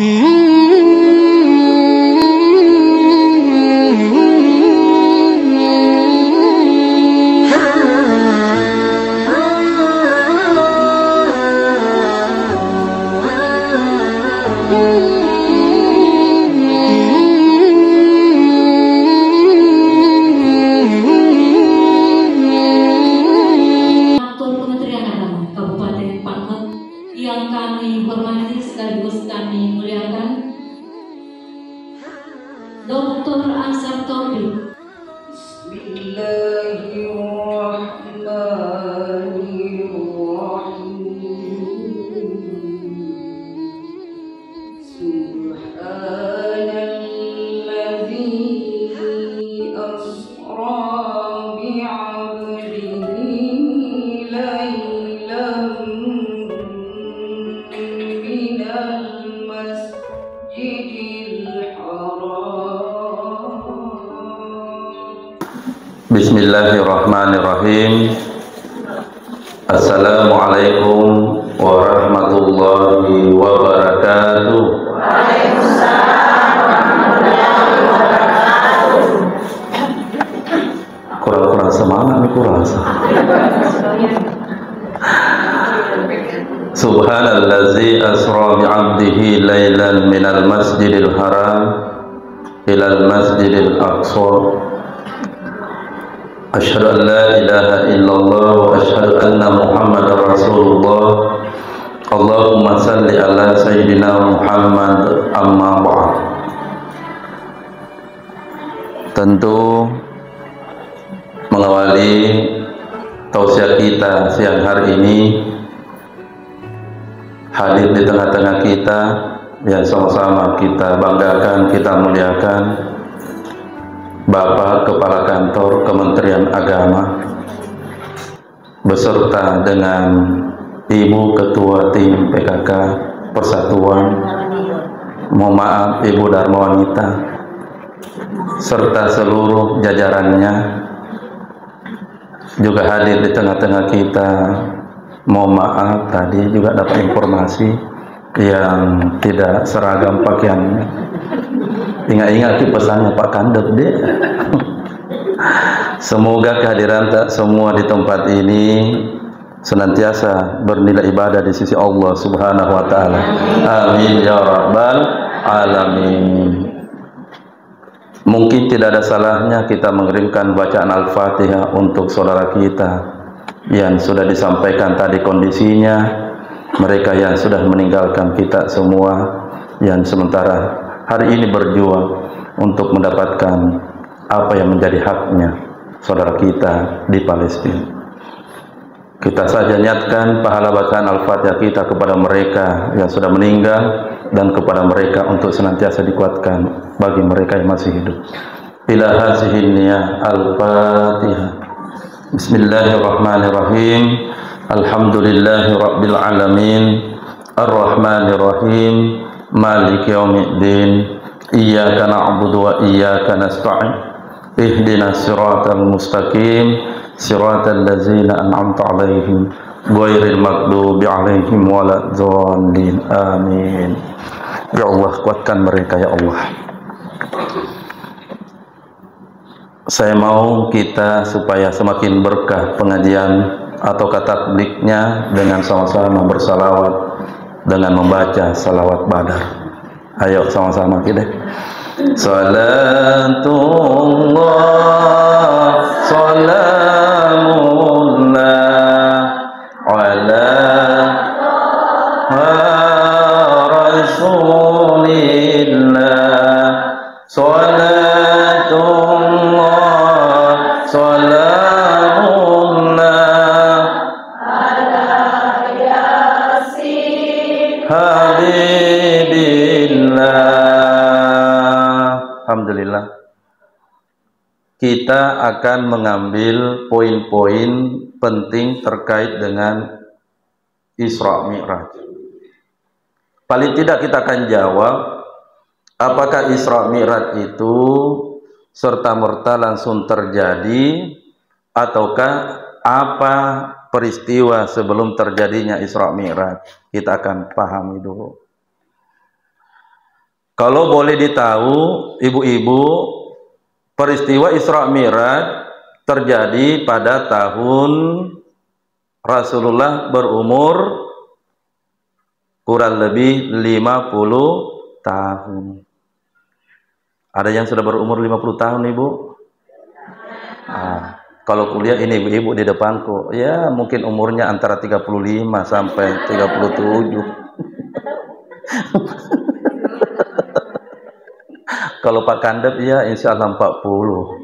Kementerian Agama Kabupaten Pangkep yang kami hormati sekaligus kami muliakan, Dr. Ansar Taufik. Bismillahirrahmanirrahim. Assalamualaikum warahmatullahi wabarakatuh. Waalaikumsalam warahmatullahi wabarakatuh. Kurang semangat nih kurasa. Subhanallazi asra bi'abdihi lailan minal masjidil haram ilal masjidil aqsa. Asyhadu an la ilaha illallah wa asyhadu anna Muhammadar Rasulullah. Allahumma salli ala sayyidina Muhammad, amma ba'd. Tentu mengawali tausiah kita siang hari ini, hadir di tengah-tengah kita yang sama-sama kita banggakan, kita muliakan Bapak Kepala Kantor Kementerian Agama beserta dengan Ibu Ketua Tim PKK Persatuan, mohon maaf Ibu Dharma Wanita, serta seluruh jajarannya juga hadir di tengah-tengah kita. Mohon maaf tadi juga dapat informasi yang tidak seragam pakaiannya. Ingat-ingat pesannya Pak Kandep deh. Semoga kehadiran tak semua di tempat ini senantiasa bernilai ibadah di sisi Allah Subhanahu wa taala. Amin ya rabbal alamin. Mungkin tidak ada salahnya kita mengirimkan bacaan Al-Fatihah untuk saudara kita yang sudah disampaikan tadi kondisinya, mereka yang sudah meninggalkan kita semua, yang sementara hari ini berjuang untuk mendapatkan apa yang menjadi haknya saudara kita di Palestina. Kita saja niatkan pahala bacaan Al-Fatihah kita kepada mereka yang sudah meninggal dan kepada mereka untuk senantiasa dikuatkan bagi mereka yang masih hidup. Ila hazihi niyah Al-Fatihah. Bismillahirrahmanirrahim. Alhamdulillahi rabbil alamin. Ar-Rahmanirrahim. Maliki yaumiddin. Iyyaka na'budu wa iyyaka nasta'in. Ihdinas siratal mustaqim, siratal ladzina an'amta 'alaihim ghairil maghdubi 'alaihim waladdallin. Amin. Ya Allah, kuatkan mereka ya Allah. Saya mau kita supaya semakin berkah pengajian atau takliknya dengan sama-sama bersalawat dengan membaca salawat badar. Ayo sama-sama kita. Salatullah salamullah ala rasulillah. Salatullah salamullah ala yasin habibillah. Alhamdulillah, kita akan mengambil poin-poin penting terkait dengan Isra Mi'raj. Paling tidak kita akan jawab apakah Isra Mi'raj itu serta-merta langsung terjadi ataukah apa peristiwa sebelum terjadinya Isra Mi'raj. Kita akan pahami dulu. Kalau boleh ditahu, ibu-ibu, peristiwa Isra Mi'raj terjadi pada tahun Rasulullah berumur kurang lebih 50 tahun. Ada yang sudah berumur 50 tahun, Ibu? Kalau kuliah ini ibu-ibu di depanku, ya mungkin umurnya antara 35 sampai 37. Kalau Pak Kandep ya insya Allah 40.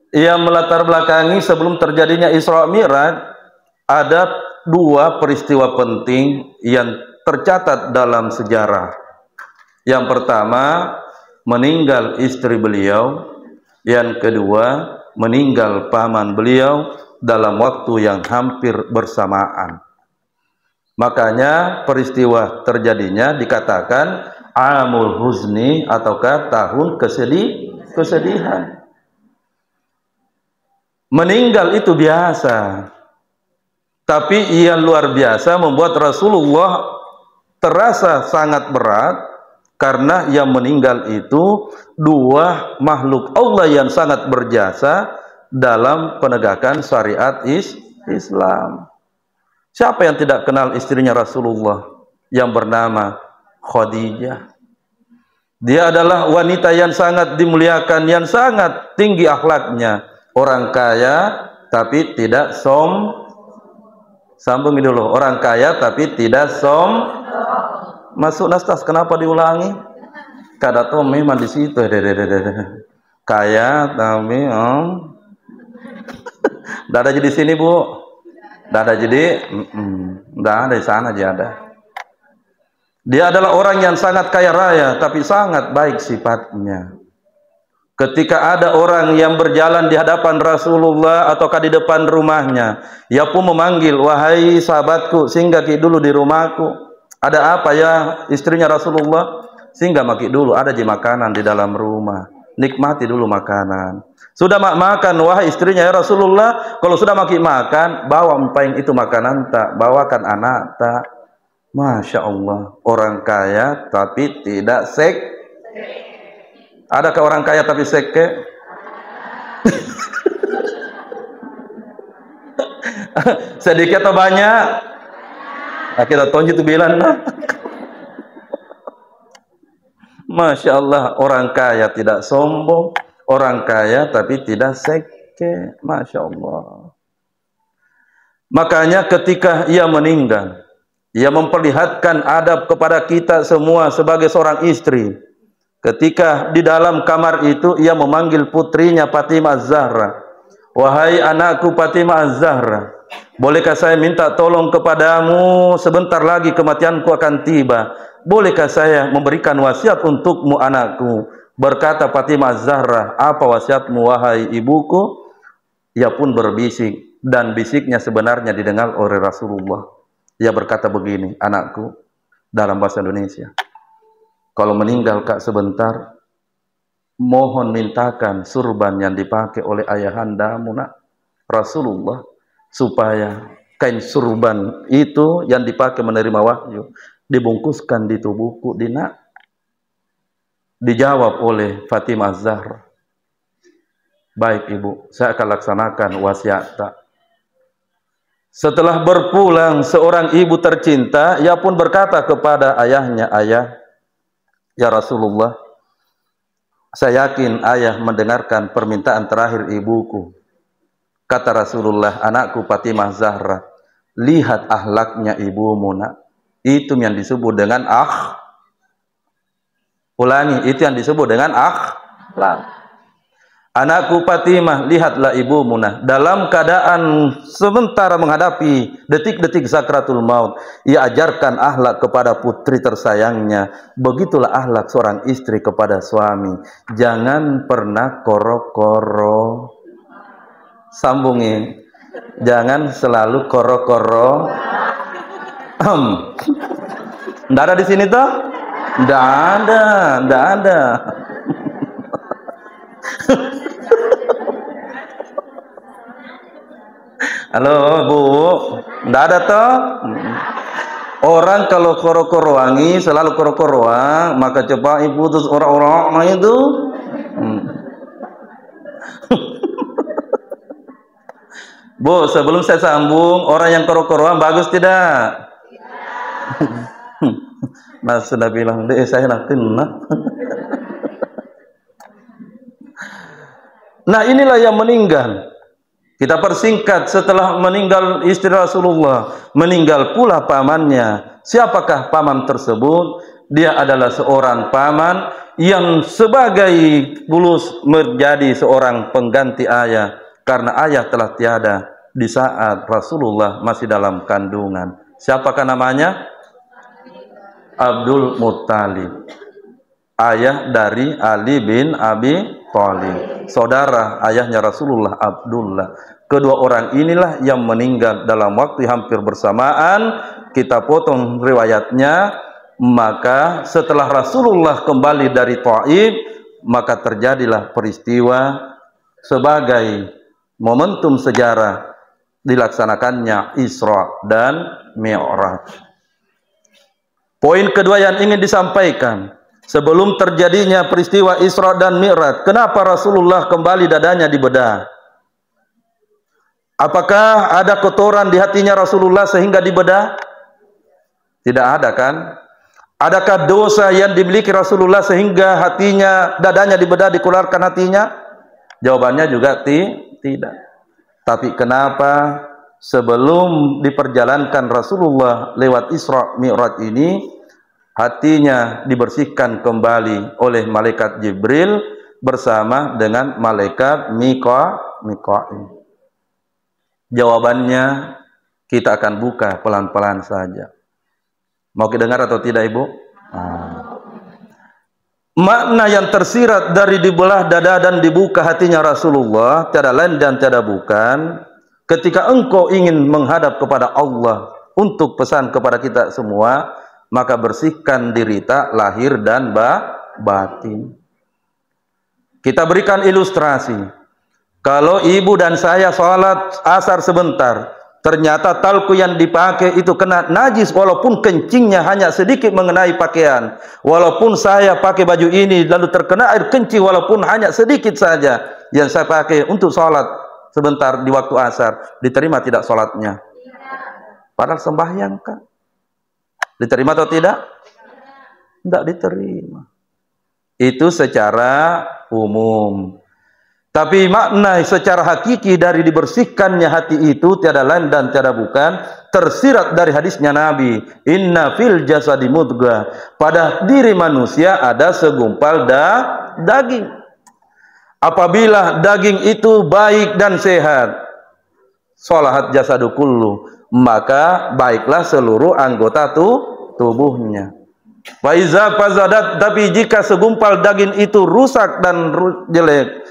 Yang melatar belakangi sebelum terjadinya Isra Mi'raj, ada dua peristiwa penting yang tercatat dalam sejarah. Yang pertama, meninggal istri beliau. Yang kedua, meninggal paman beliau dalam waktu yang hampir bersamaan. Makanya peristiwa terjadinya dikatakan Amul Huzni, ataukah tahun kesedihan. Meninggal itu biasa, tapi yang luar biasa membuat Rasulullah terasa sangat berat, karena yang meninggal itu dua makhluk Allah yang sangat berjasa dalam penegakan syariat Islam. Siapa yang tidak kenal istrinya Rasulullah yang bernama Khadijah? Dia adalah wanita yang sangat dimuliakan, yang sangat tinggi akhlaknya. Orang kaya tapi tidak sambung dulu. Orang kaya tapi tidak masuk nastas. Kenapa diulangi? Kada tuh memang di situ. Kaya tapi tidak ada jadi sini, Bu. Tidak ada jadi, tidak ada di sana aja ada. Dia adalah orang yang sangat kaya raya tapi sangat baik sifatnya. Ketika ada orang yang berjalan di hadapan Rasulullah ataukah di depan rumahnya, ia pun memanggil, wahai sahabatku, singgah dulu di rumahku. Ada apa ya istrinya Rasulullah? Singgah maki dulu, ada je makanan di dalam rumah. Nikmati dulu makanan. Sudah makan, wahai istrinya ya Rasulullah, kalau sudah maki makan, bawa empaing itu makanan tak, bawakan anak tak. Masya Allah, orang kaya tapi tidak Adakah orang kaya tapi seke? Sedikit atau banyak? Nah, kita tonji itu bilang, nah. Masya Allah, orang kaya tidak sombong, orang kaya tapi tidak seke. Masya Allah. Makanya ketika ia meninggal, ia memperlihatkan adab kepada kita semua sebagai seorang istri. Ketika di dalam kamar itu, ia memanggil putrinya Fatimah Az-Zahra. Wahai anakku Fatimah Az-Zahra, bolehkah saya minta tolong kepadamu, sebentar lagi kematianku akan tiba. Bolehkah saya memberikan wasiat untukmu anakku? Berkata Fatimah Az-Zahra, apa wasiatmu wahai ibuku? Ia pun berbisik, dan bisiknya sebenarnya didengar oleh Rasulullah. Ia berkata begini, anakku, dalam bahasa Indonesia. Kalau meninggal kak sebentar, mohon mintakan surban yang dipakai oleh ayahandamu nak Rasulullah, supaya kain surban itu yang dipakai menerima wahyu dibungkuskan di tubuhku dinak. Dijawab oleh Fatimah Az-Zahra, baik ibu, saya akan laksanakan wasiat tak. Setelah berpulang seorang ibu tercinta, ia pun berkata kepada ayahnya, ayah, ya Rasulullah, saya yakin ayah mendengarkan permintaan terakhir ibuku. Kata Rasulullah, anakku Fatimah Zahra, lihat akhlaknya ibumu nak. Itu yang disebut dengan ulangi, itu yang disebut dengan akhlak. Anakku Fatimah, lihatlah ibumu nah, dalam keadaan sementara menghadapi detik-detik sakratul maut, ia ajarkan akhlak kepada putri tersayangnya. Begitulah akhlak seorang istri kepada suami. Jangan pernah koro-koro. Sambungi. Jangan selalu koro-koro. Nggak ada di sini toh? Nggak ada. Halo Bu, nggak ada toh? Orang kalau koro-koroangi selalu koro-koroang, maka cepat putus orang-orang itu. Bu, sebelum saya sambung, orang yang koro-koroang bagus tidak? Mas sudah bilang, deh saya nak kena. Nah, inilah yang meninggal. Kita persingkat, setelah meninggal istri Rasulullah, meninggal pula pamannya. Siapakah paman tersebut? Dia adalah seorang paman yang sebagai bulus menjadi seorang pengganti ayah, karena ayah telah tiada di saat Rasulullah masih dalam kandungan. Siapakah namanya? Abdul Muttalib, ayah dari Ali bin Abi Thalib, saudara ayahnya Rasulullah Abdullah. Kedua orang inilah yang meninggal dalam waktu hampir bersamaan. Kita potong riwayatnya. Maka setelah Rasulullah kembali dari Taif, maka terjadilah peristiwa sebagai momentum sejarah dilaksanakannya Isra dan Mi'raj. Poin kedua yang ingin disampaikan, sebelum terjadinya peristiwa Isra dan Mi'raj, kenapa Rasulullah kembali dadanya dibedah? Apakah ada kotoran di hatinya Rasulullah sehingga dibedah? Tidak ada, kan? Adakah dosa yang dimiliki Rasulullah sehingga hatinya, dadanya dibedah, dikeluarkan hatinya? Jawabannya juga tidak. Tapi kenapa sebelum diperjalankan Rasulullah lewat Isra Mi'raj ini, hatinya dibersihkan kembali oleh malaikat Jibril bersama dengan malaikat Mikail? Jawabannya kita akan buka pelan-pelan saja. Mau kita dengar atau tidak, Ibu? Makna yang tersirat dari dibelah dada dan dibuka hatinya Rasulullah tiada lain dan tiada bukan, ketika engkau ingin menghadap kepada Allah untuk pesan kepada kita semua, maka bersihkan diri tak lahir dan batin. Kita berikan ilustrasi. Kalau ibu dan saya sholat asar sebentar, ternyata talku yang dipakai itu kena najis, walaupun kencingnya hanya sedikit mengenai pakaian. Walaupun saya pakai baju ini lalu terkena air kencing, walaupun hanya sedikit saja yang saya pakai untuk sholat sebentar di waktu asar, diterima tidak sholatnya? Padahal sembahyang, kan? Diterima atau tidak? Tidak diterima. Itu secara umum. Tapi makna secara hakiki dari dibersihkannya hati itu tiada lain dan tiada bukan, tersirat dari hadisnya Nabi, inna fil jasadi mudghah, pada diri manusia ada segumpal daging. Apabila daging itu baik dan sehat, sholahat jasadu kullu, maka baiklah seluruh anggota tubuhnya. Faiza fazadat, tapi jika segumpal daging itu rusak dan jelek,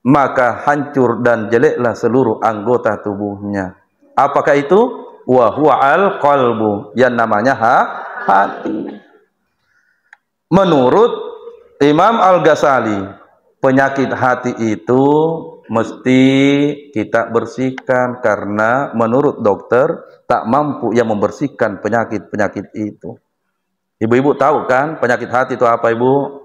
maka hancur dan jeleklah seluruh anggota tubuhnya. Apakah itu? Wa huwa al-qalbu, yang namanya hati. Menurut Imam Al-Ghazali, penyakit hati itu mesti kita bersihkan, karena menurut dokter tak mampu yang membersihkan penyakit-penyakit itu. Ibu-ibu tahu kan penyakit hati itu apa, Ibu?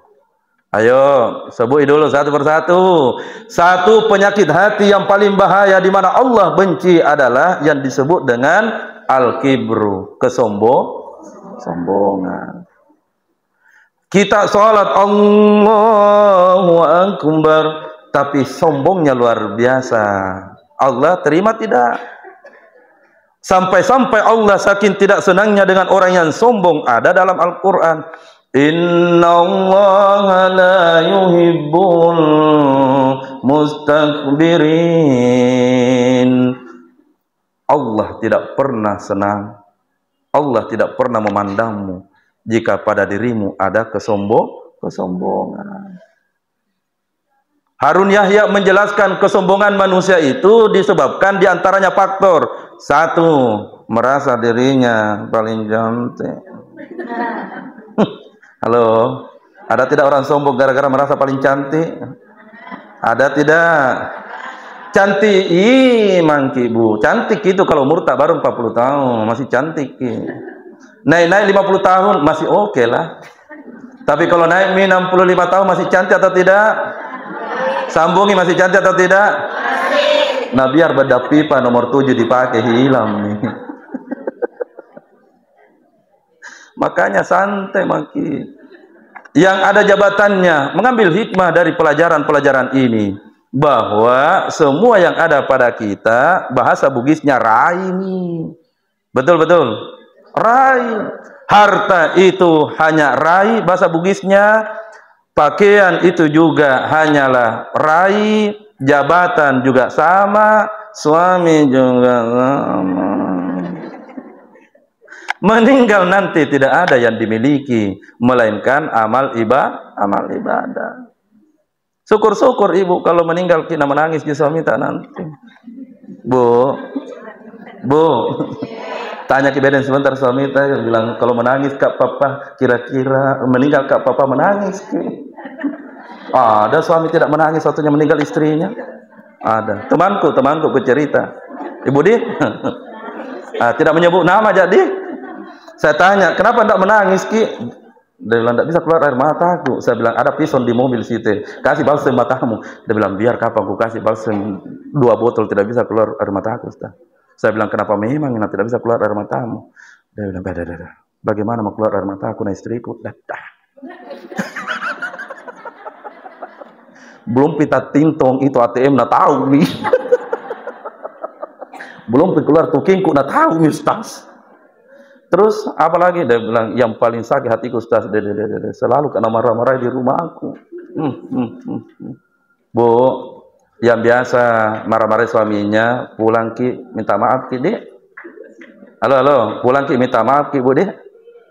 Ayo, sebut dulu satu persatu. Satu penyakit hati yang paling bahaya, di mana Allah benci, adalah yang disebut dengan al-kibru, kesombongan. Kita sholat Allahu Akbar, tapi sombongnya luar biasa. Allah terima tidak? Sampai-sampai Allah saking tidak senangnya dengan orang yang sombong, ada dalam Al-Quran, innallaha la yuhibbul mustakbirin. Allah tidak pernah senang, Allah tidak pernah memandangmu jika pada dirimu ada kesombongan. Harun Yahya menjelaskan kesombongan manusia itu disebabkan diantaranya faktor. Satu, merasa dirinya paling cantik. Halo, ada tidak orang sombong gara-gara merasa paling cantik? Ada tidak? Cantik, mangki Bu. Cantik itu kalau umur tak baru 40 tahun, masih cantik. Naik 50 tahun masih oke lah. Tapi kalau naik 65 tahun masih cantik atau tidak? Sambungi, masih cantik atau tidak? Nah, biar bedak pipa nomor 7 dipakai hilang nih. Makanya santai makin. Yang ada jabatannya mengambil hikmah dari pelajaran-pelajaran ini, bahwa semua yang ada pada kita bahasa Bugisnya rai nih. Betul-betul. Rai. Harta itu hanya rai bahasa Bugisnya. Pakaian itu juga hanyalah rai. Jabatan juga sama. Suami juga sama. Meninggal nanti tidak ada yang dimiliki, melainkan amal ibadah. Syukur-syukur ibu kalau meninggal kena menangis di suami tak nanti. Bu, tanya ke Beden sebentar, suami saya bilang kalau menangis kak papa, kira-kira meninggal kak papa menangis ke? Ada suami tidak menangis satunya meninggal istrinya. Ada temanku bercerita, ibu di tidak menyebut nama. Jadi saya tanya, kenapa tidak menangis ki? Dia bilang, tidak bisa keluar air mataku. Saya bilang, ada pison di mobil situ, kasih balsem matamu. Dia bilang, biar kapan aku kasih balsem 2 botol tidak bisa keluar air mataku, Ustaz. Saya bilang, kenapa memang tidak bisa keluar air matamu? Dia bilang, bagaimana mau keluar air mataku na istriku? Belum pita tintong itu ATM na tahu nih. Belum keluar tukingku na tahu nih, Ustaz. Terus apalagi? Dia bilang, yang paling sakit hatiku, Ustaz, selalu karena marah-marah di rumah aku. Bu, yang biasa marah-marah suaminya, pulang ki minta maaf ki, Dik. Halo, pulang ki minta maaf ki, Bu, Dik.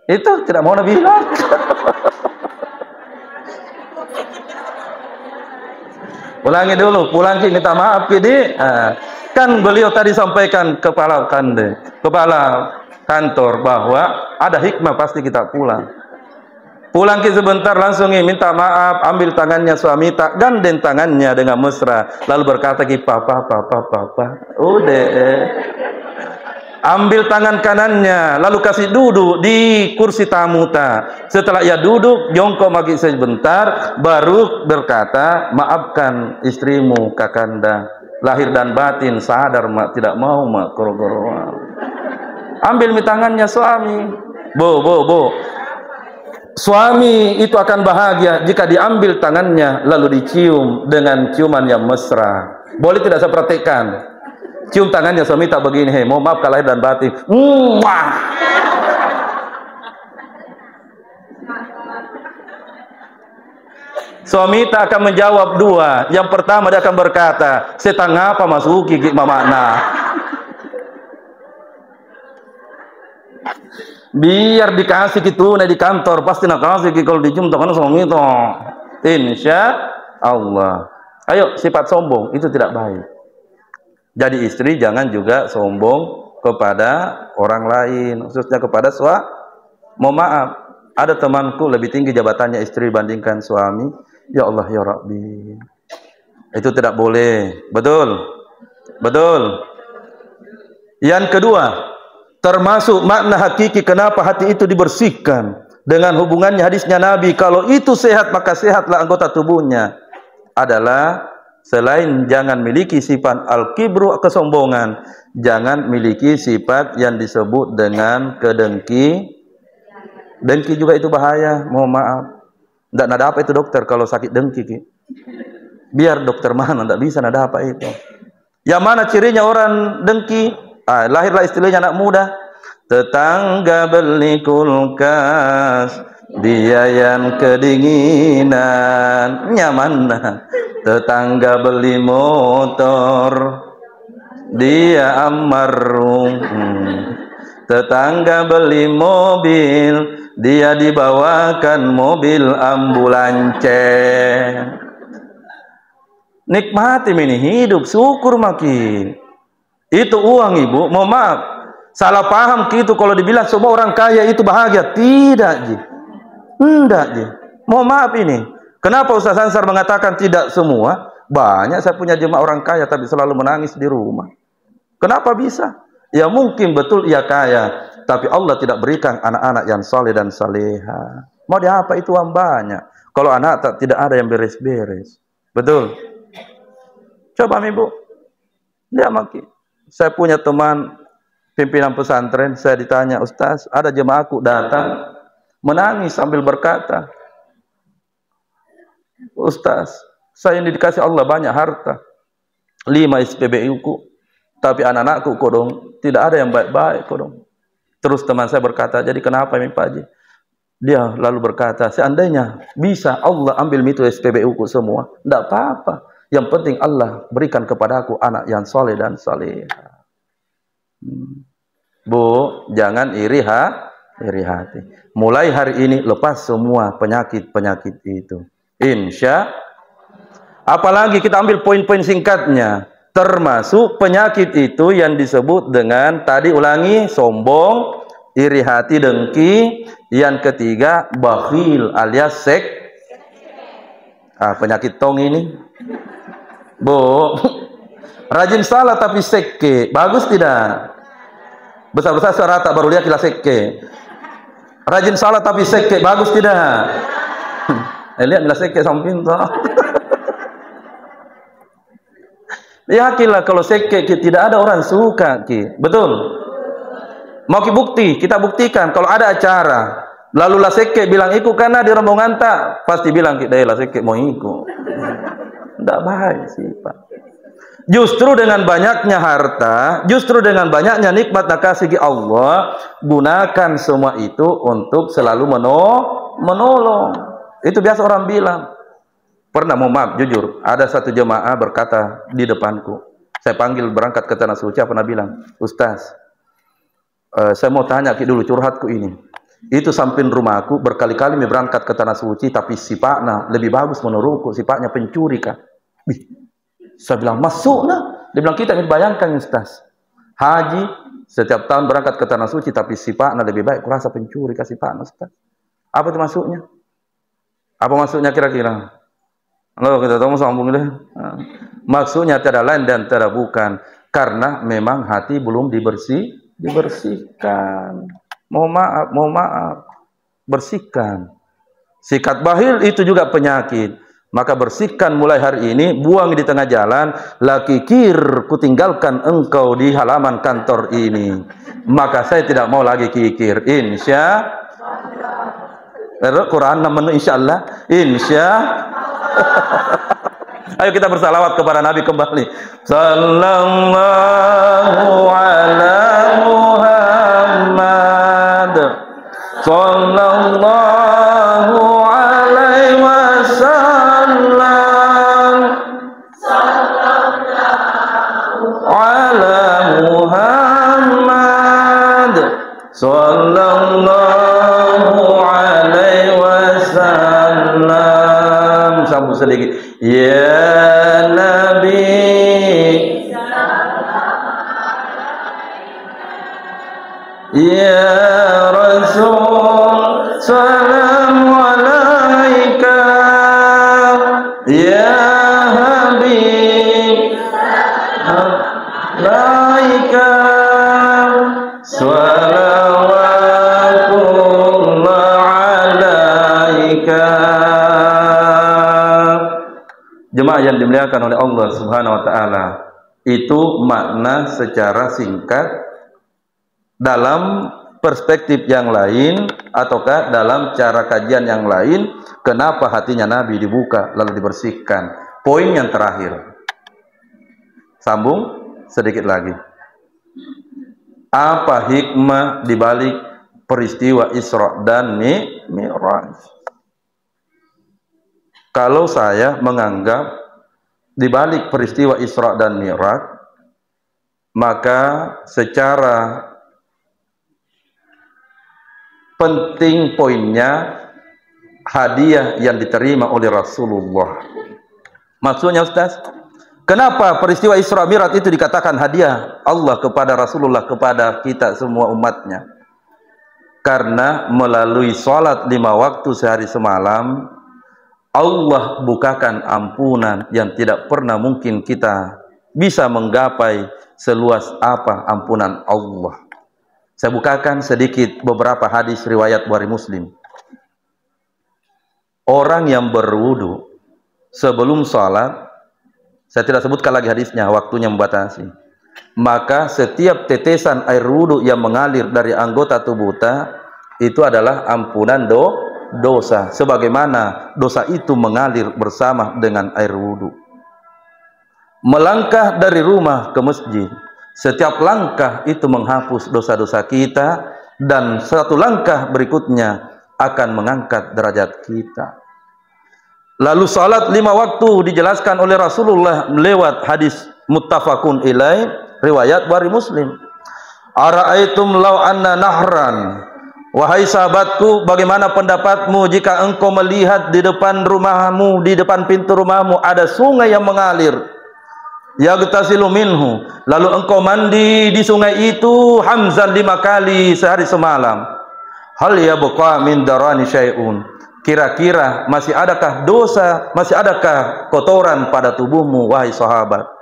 Itu tidak mau bilang. Ulangi dulu, pulang ki minta maaf ki, Dik. Kan beliau tadi sampaikan kepala kantor bahwa ada hikmah pasti kita pulang. Pulang ke sebentar langsung minta maaf, ambil tangannya suami, tak gandeng tangannya dengan mesra, lalu berkata ki papa. Udah. Ambil tangan kanannya, lalu kasih duduk di kursi tamu ta. Setelah ia duduk, jongkok lagi sebentar, baru berkata, maafkan istrimu kakanda, lahir dan batin sadar mak tidak mau mak koro-koro. Ambil tangannya suami. Bu. Suami itu akan bahagia jika diambil tangannya lalu dicium dengan ciuman yang mesra. Boleh tidak saya praktekkan? Cium tangannya suami tak begini, hey, mau maaf kalau lahir dan batin. Suami tak akan menjawab dua. Yang pertama dia akan berkata, setang apa masuki makna. Biar dikasih gitu di kantor pasti nak kasih kalau dicium tangan suami itu. Insya Allah. Ayo, sifat sombong itu tidak baik. Jadi istri jangan juga sombong kepada orang lain, khususnya kepada suami. Mohon maaf, ada temanku lebih tinggi jabatannya istri dibandingkan suami. Ya Allah ya Rabbi. Itu tidak boleh. Betul. Yang kedua, termasuk makna hakiki kenapa hati itu dibersihkan dengan hubungannya hadisnya Nabi, kalau itu sehat maka sehatlah anggota tubuhnya, adalah selain jangan miliki sifat al-kibru, kesombongan, jangan miliki sifat yang disebut dengan kedengki. Dengki juga itu bahaya, mohon maaf. Tidak ada apa itu dokter kalau sakit dengki. Biar dokter mana, tidak bisa ada apa itu. Yang mana cirinya orang dengki? Lahirlah istilahnya anak muda, tetangga beli kulkas, dia yang kedinginan, nyaman. Tetangga beli motor, dia amarung. Tetangga beli mobil, dia dibawakan mobil ambulance. Nikmati ini hidup, syukur makin. Itu uang ibu, mohon maaf, salah paham gitu kalau dibilang semua orang kaya itu bahagia. Tidak ji, tidak ji. Mohon maaf ini, kenapa Ustaz Ansar mengatakan tidak semua? Banyak saya punya jemaah orang kaya tapi selalu menangis di rumah. Kenapa bisa? Ya mungkin betul ia kaya, tapi Allah tidak berikan anak-anak yang saleh dan saleha. Mau dia apa itu hambanya? Kalau anak tidak ada yang beres-beres. Betul? Coba Ibu. Dia makin. Saya punya teman pimpinan pesantren, saya ditanya, Ustaz, ada jemaahku datang menangis sambil berkata, Ustaz, saya ini dikasih Allah banyak harta, 5 SPBU ku, tapi anak-anakku kodong tidak ada yang baik-baik kodong. Terus teman saya berkata, jadi kenapa ini Pak Haji? Dia lalu berkata, seandainya bisa Allah ambil itu SPBU ku semua, tidak apa-apa. Yang penting Allah berikan kepadaku anak yang soleh dan salehah. Bu, jangan iri hati. Mulai hari ini lepas semua penyakit-penyakit itu. Insya. Apalagi kita ambil poin-poin singkatnya. Termasuk penyakit itu yang disebut dengan, tadi ulangi, sombong, iri hati, dengki. Yang ketiga, bakhil alias penyakit tong ini. Bu, rajin salah tapi seke, bagus tidak? Besar-besar suara tak baru lihat kila seke. Rajin salah tapi seke, bagus tidak? Lihat kila seke samping toh. Yakinlah kalau seke tidak ada orang suka ki. Betul? Mau bukti, kita buktikan kalau ada acara. Lalu lah seke bilang ikut karena di rombongan tak, pasti bilang kita lah seke mau ikut. Tidak baik sih Pak. Justru dengan banyaknya harta, justru dengan banyaknya nikmat dan kasih Allah, gunakan semua itu untuk selalu menolong. Itu biasa orang bilang. Pernah, mohon maaf, jujur, ada satu jemaah berkata di depanku, saya panggil berangkat ke Tanah Suci, pernah bilang, Ustaz, saya mau tanya dulu curhatku ini. Itu samping rumahku berkali-kali berangkat ke Tanah Suci, tapi sifatnya lebih bagus menurutku, sifatnya pencuri kan. Saya bilang, masuk nah. Dia bilang, kita ingin bayangkan Ustaz, haji setiap tahun berangkat ke Tanah Suci, tapi sifatnya lebih baik, kurasa pencuri kasih sifatnya Ustaz. Apa itu maksudnya? Apa maksudnya kira-kira? Kalau kita tahu sambung deh. Maksudnya tiada lain dan tiada bukan, karena memang hati belum dibersihkan. Mohon maaf, bersihkan. Sikat bahil itu juga penyakit. Maka bersihkan mulai hari ini, buang di tengah jalan, la kikir, kutinggalkan engkau di halaman kantor ini. Maka saya tidak mau lagi kikir. Insya Allah. Quran namanya insya Allah. Insya. Ayo kita bersalawat kepada Nabi kembali. Sallallahu ala Muhammad. Sallallahu alaihi wasallam. Sallallahu ala Muhammad. Sallallahu alaihi wasallam. Sambung sedikit. Ya Nabi, ya Rasul, salam alaika, ya Habib, alaika, salawatullah alaika. Jemaah yang dimuliakan oleh Allah Subhanahu wa taala, itu makna secara singkat dalam perspektif yang lain ataukah dalam cara kajian yang lain, kenapa hatinya Nabi dibuka lalu dibersihkan. Poin yang terakhir. Sambung sedikit lagi. Apa hikmah dibalik peristiwa Isra dan Mi'raj? Kalau saya menganggap di balik peristiwa Isra dan Mi'raj, maka secara penting poinnya hadiah yang diterima oleh Rasulullah. Maksudnya Ustaz, kenapa peristiwa Isra Mi'raj itu dikatakan hadiah Allah kepada Rasulullah, kepada kita semua umatnya? Karena melalui sholat 5 waktu sehari semalam, Allah bukakan ampunan yang tidak pernah mungkin kita bisa menggapai seluas apa ampunan Allah. Saya bukakan sedikit beberapa hadis riwayat Bukhari Muslim. Orang yang berwudu sebelum sholat, saya tidak sebutkan lagi hadisnya, waktunya membatasi, maka setiap tetesan air wudu yang mengalir dari anggota tubuh itu adalah ampunan dosa, sebagaimana dosa itu mengalir bersama dengan air wudu. Melangkah dari rumah ke masjid, setiap langkah itu menghapus dosa-dosa kita, dan satu langkah berikutnya akan mengangkat derajat kita. Lalu salat 5 waktu dijelaskan oleh Rasulullah lewat hadis muttafaqun ilaih riwayat Bukhari Muslim. Ara'aitum law anna nahran, wahai sahabatku, bagaimana pendapatmu jika engkau melihat di depan rumahmu, di depan pintu rumahmu ada sungai yang mengalir, yagtasilu minhu, lalu engkau mandi di sungai itu hamzan 5 kali sehari semalam. Hal yabqa min darani syai'un, kira-kira masih adakah dosa, masih adakah kotoran pada tubuhmu wahai sahabat?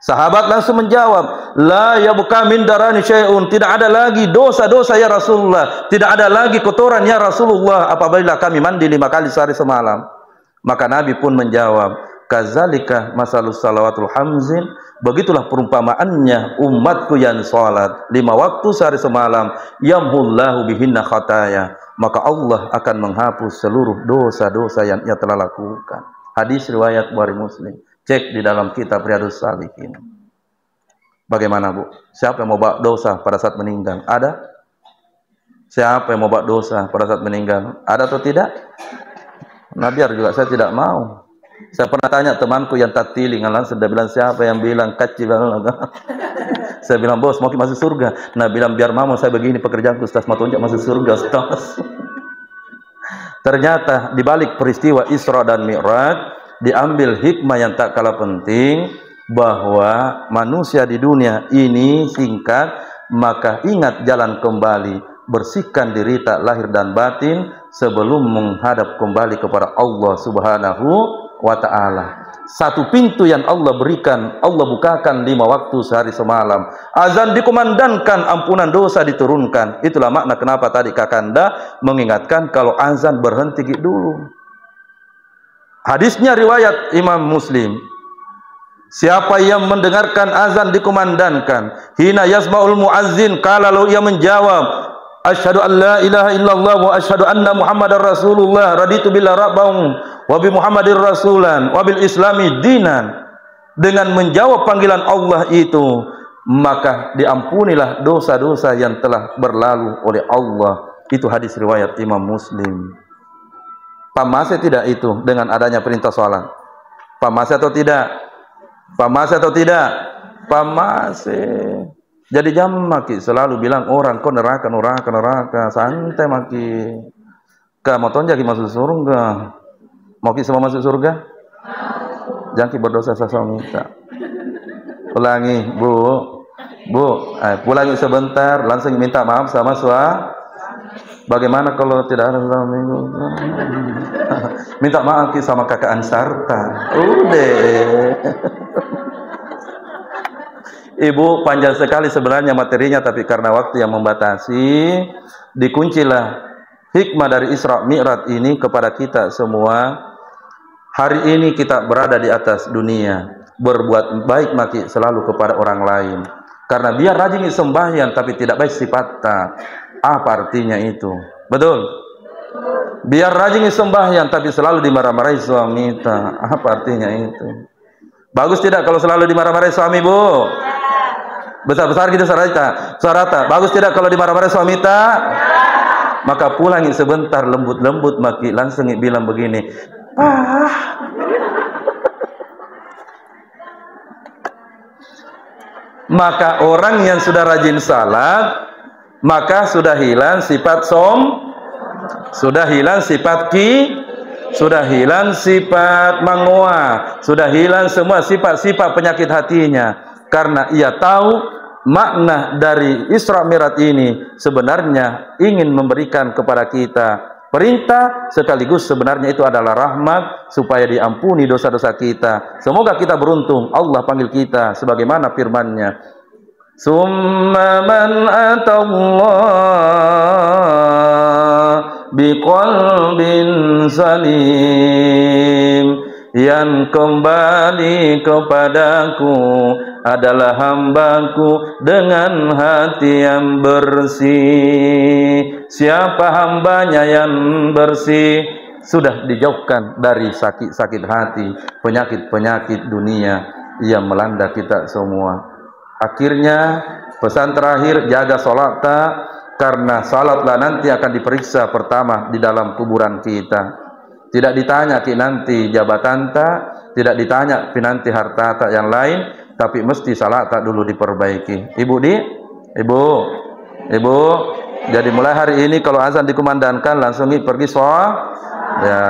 Sahabat langsung menjawab, la yabqa min darani syai'un, tidak ada lagi dosa-dosa ya Rasulullah, tidak ada lagi kotoran ya Rasulullah apabila kami mandi 5 kali sehari semalam. Maka Nabi pun menjawab, kazalika masalus salawatul hamzin, begitulah perumpamaannya umatku yang salat 5 waktu sehari semalam, yamhullahu bihinna khataya, maka Allah akan menghapus seluruh dosa-dosa yang ia telah lakukan. Hadis riwayat Bukhari Muslim. Cek di dalam kitab Riyadhus Shalihin. Bagaimana, Bu? Siapa yang mau bawa dosa pada saat meninggal? Ada? Siapa yang mau bawa dosa pada saat meninggal? Ada atau tidak? Nah, biar juga saya tidak mau. Saya pernah tanya temanku yang tatili, langsung dia bilang, siapa yang bilang kacil? Saya bilang, bos, mau masuk surga. Nah, bilang, biar mau saya begini pekerjaanku, Ustaz, mau tunjuk masuk surga, Ustaz. Ternyata di balik peristiwa Isra dan Mi'raj diambil hikmah yang tak kalah penting, bahwa manusia di dunia ini singkat, maka ingat jalan kembali, bersihkan diri tak lahir dan batin sebelum menghadap kembali kepada Allah Subhanahu wa ta'ala. Satu pintu yang Allah berikan, Allah bukakan 5 waktu sehari semalam. Azan dikumandangkan, ampunan dosa diturunkan. Itulah makna kenapa tadi Kakanda mengingatkan kalau azan berhenti dulu. Hadisnya riwayat Imam Muslim. Siapa yang mendengarkan azan dikumandangkan, hina yasma'ul muazzin, kalau ia menjawab, asyhadu an la ilaha illallah wa asyhadu anna muhammadar rasulullah, raditu billahi rabban wa bi muhammadir rasulan wa bil islami dinan, dengan menjawab panggilan Allah itu, maka diampunilah dosa-dosa yang telah berlalu oleh Allah. Itu hadis riwayat Imam Muslim. Pamase tidak itu dengan adanya perintah salat? Pamase atau tidak? Pamase atau tidak? Pamase. Jadi jam maki selalu bilang orang kau neraka, santai maki. Kamu tonjak masuk surga. Mau ki semua masuk surga? Jangan berdosa sasa minta. Ulangi, Bu. Pulangi sebentar, langsung minta maaf sama suami. Bagaimana kalau tidak ada minggu? Minta maaf sama kakak Ansarta. Udah. Ibu, panjang sekali sebenarnya materinya, tapi karena waktu yang membatasi, dikuncilah hikmah dari Isra Mi'raj ini kepada kita semua. Hari ini kita berada di atas dunia, berbuat baik maki selalu kepada orang lain. Karena biar rajin sembahyang tapi tidak baik sifatnya. Apa artinya itu? Betul? Biar rajin sembahyang tapi selalu dimarah-marahi suami. Apa artinya itu? Bagus tidak kalau selalu dimarah-marahi suami, Bu? Besar-besar gitu suarata. Bagus tidak kalau dimarah-marahi suami? Maka pulangi sebentar, lembut-lembut maki, langsung bilang begini, Maka orang yang sudah rajin salat, maka sudah hilang sifat sudah hilang sifat sudah hilang sifat mangoa, sudah hilang semua sifat-sifat penyakit hatinya, karena ia tahu makna dari Isra Mi'raj ini sebenarnya ingin memberikan kepada kita perintah, sekaligus sebenarnya itu adalah rahmat supaya diampuni dosa-dosa kita. Semoga kita beruntung Allah panggil kita sebagaimana firman-Nya, Summa man atallah biqalbin salim, yang kembali kepadaku adalah hambaku dengan hati yang bersih. Siapa hambanya yang bersih? Sudah dijauhkan dari sakit-sakit hati, penyakit-penyakit dunia yang melanda kita semua. Akhirnya pesan terakhir, jaga salat, karena salatlah nanti akan diperiksa pertama di dalam kuburan kita. Tidak ditanya ki nanti jabatan tidak ditanya ki nanti harta yang lain, tapi mesti salat dulu diperbaiki. Ibu, jadi mulai hari ini kalau azan dikumandangkan langsung pergi sholat, ya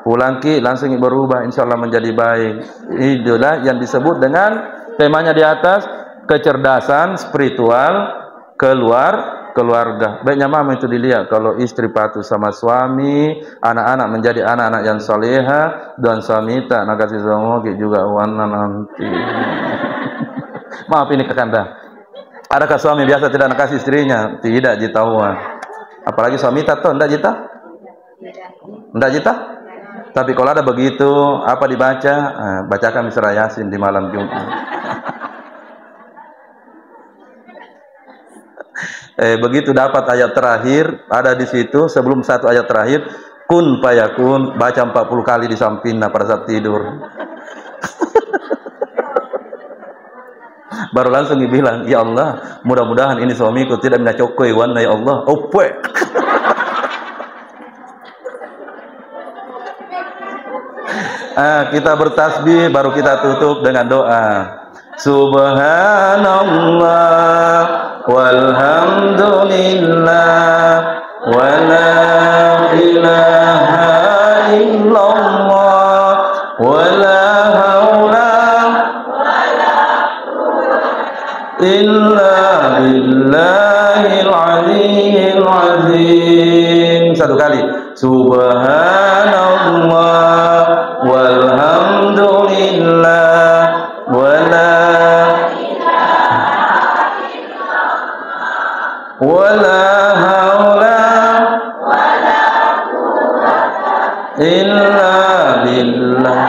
pulang ki langsung berubah, insyaallah menjadi baik. Itulah yang disebut dengan temanya di atas, kecerdasan spiritual keluarga. Baiknya mama itu dilihat kalau istri patuh sama suami, anak-anak menjadi anak-anak yang soleha, dan suami tak nak kasih zomogi juga wana nanti. Maaf ini kakanda. Adakah suami biasa tidak nak kasih istrinya? Tidak jitahuan. Apalagi suami tak tahu, tidak jita? Tidak jita? Tapi kalau ada begitu, apa dibaca? Bacakan Surah Yasin di malam Jumat. Begitu dapat ayat terakhir, ada di situ sebelum satu ayat terakhir, kun fayakun, baca 40 kali di sampingnya pada saat tidur. Baru langsung dibilang, ya Allah, mudah-mudahan ini suamiku tidak minacokoi wana ya Allah. Opwe. Kita bertasbih, baru kita tutup dengan doa. Subhanallah walhamdulillah wa la ilaha illallah wa la haula illa billahil aliyyil azim. Satu kali. Subhanallah walhamdulillah wa la wala haula wala quwwata illa billah.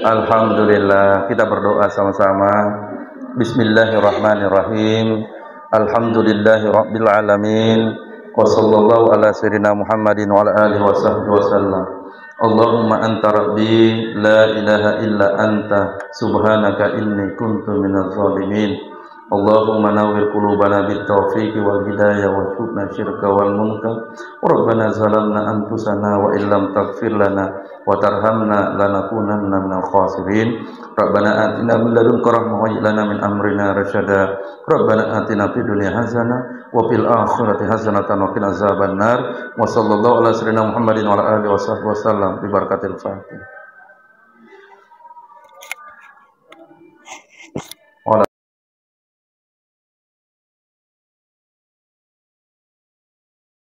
Alhamdulillah, kita berdoa sama-sama. Bismillahirrahmanirrahim. Alhamdulillahi rabbil alamin. Wa sallallahu ala sayyidina Muhammadin wa ala alihi wa sahbihi wasallam. Allahumma anta rabbi la ilaha illa anta subhanaka inni kuntu minaz zalimin. Allahumma nawwir qulubana bit taufiqi wal hidayah wa hudna syirka wal munkar. Rabbana zalamna anfusana wa illam taghfir lana wa tarhamna lanakunanna minal khasirin. Rabbana atina min ladunka rahmah wa hab lana min amrina rasyada. Rabbana atina fid dunya hasanah wa fil akhirati hasanatan wa qina azabannar. Wa sallallahu ala sayyidina Muhammadin wa ala alihi wa sahbihi wasallam bi barakatil Fatihah.